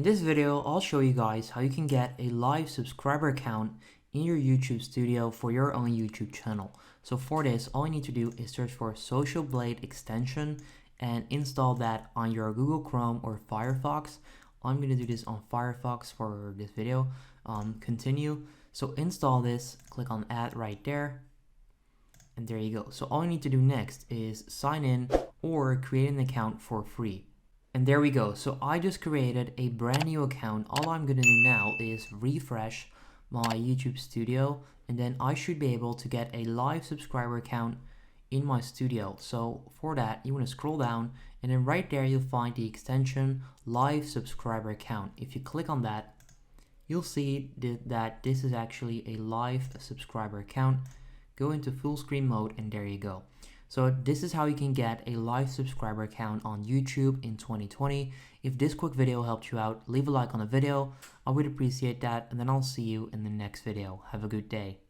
In this video, I'll show you guys how you can get a live subscriber account in your YouTube studio for your own YouTube channel. So for this, all you need to do is search for Social Blade extension and install that on your Google Chrome or Firefox. I'm going to do this on Firefox for this video. Continue. So install this, click on add right there. And there you go. So all you need to do next is sign in or create an account for free. And there we go. So I just created a brand new account. All I'm going to do now is refresh my YouTube studio, and then I should be able to get a live subscriber account in my studio. So for that, you want to scroll down, and then right there you'll find the extension live subscriber account. If you click on that, you'll see that this is actually a live subscriber account. Go into full screen mode, and there you go. So this is how you can get a live subscriber account on YouTube in 2020. If this quick video helped you out, leave a like on the video. I would appreciate that, and then I'll see you in the next video. Have a good day.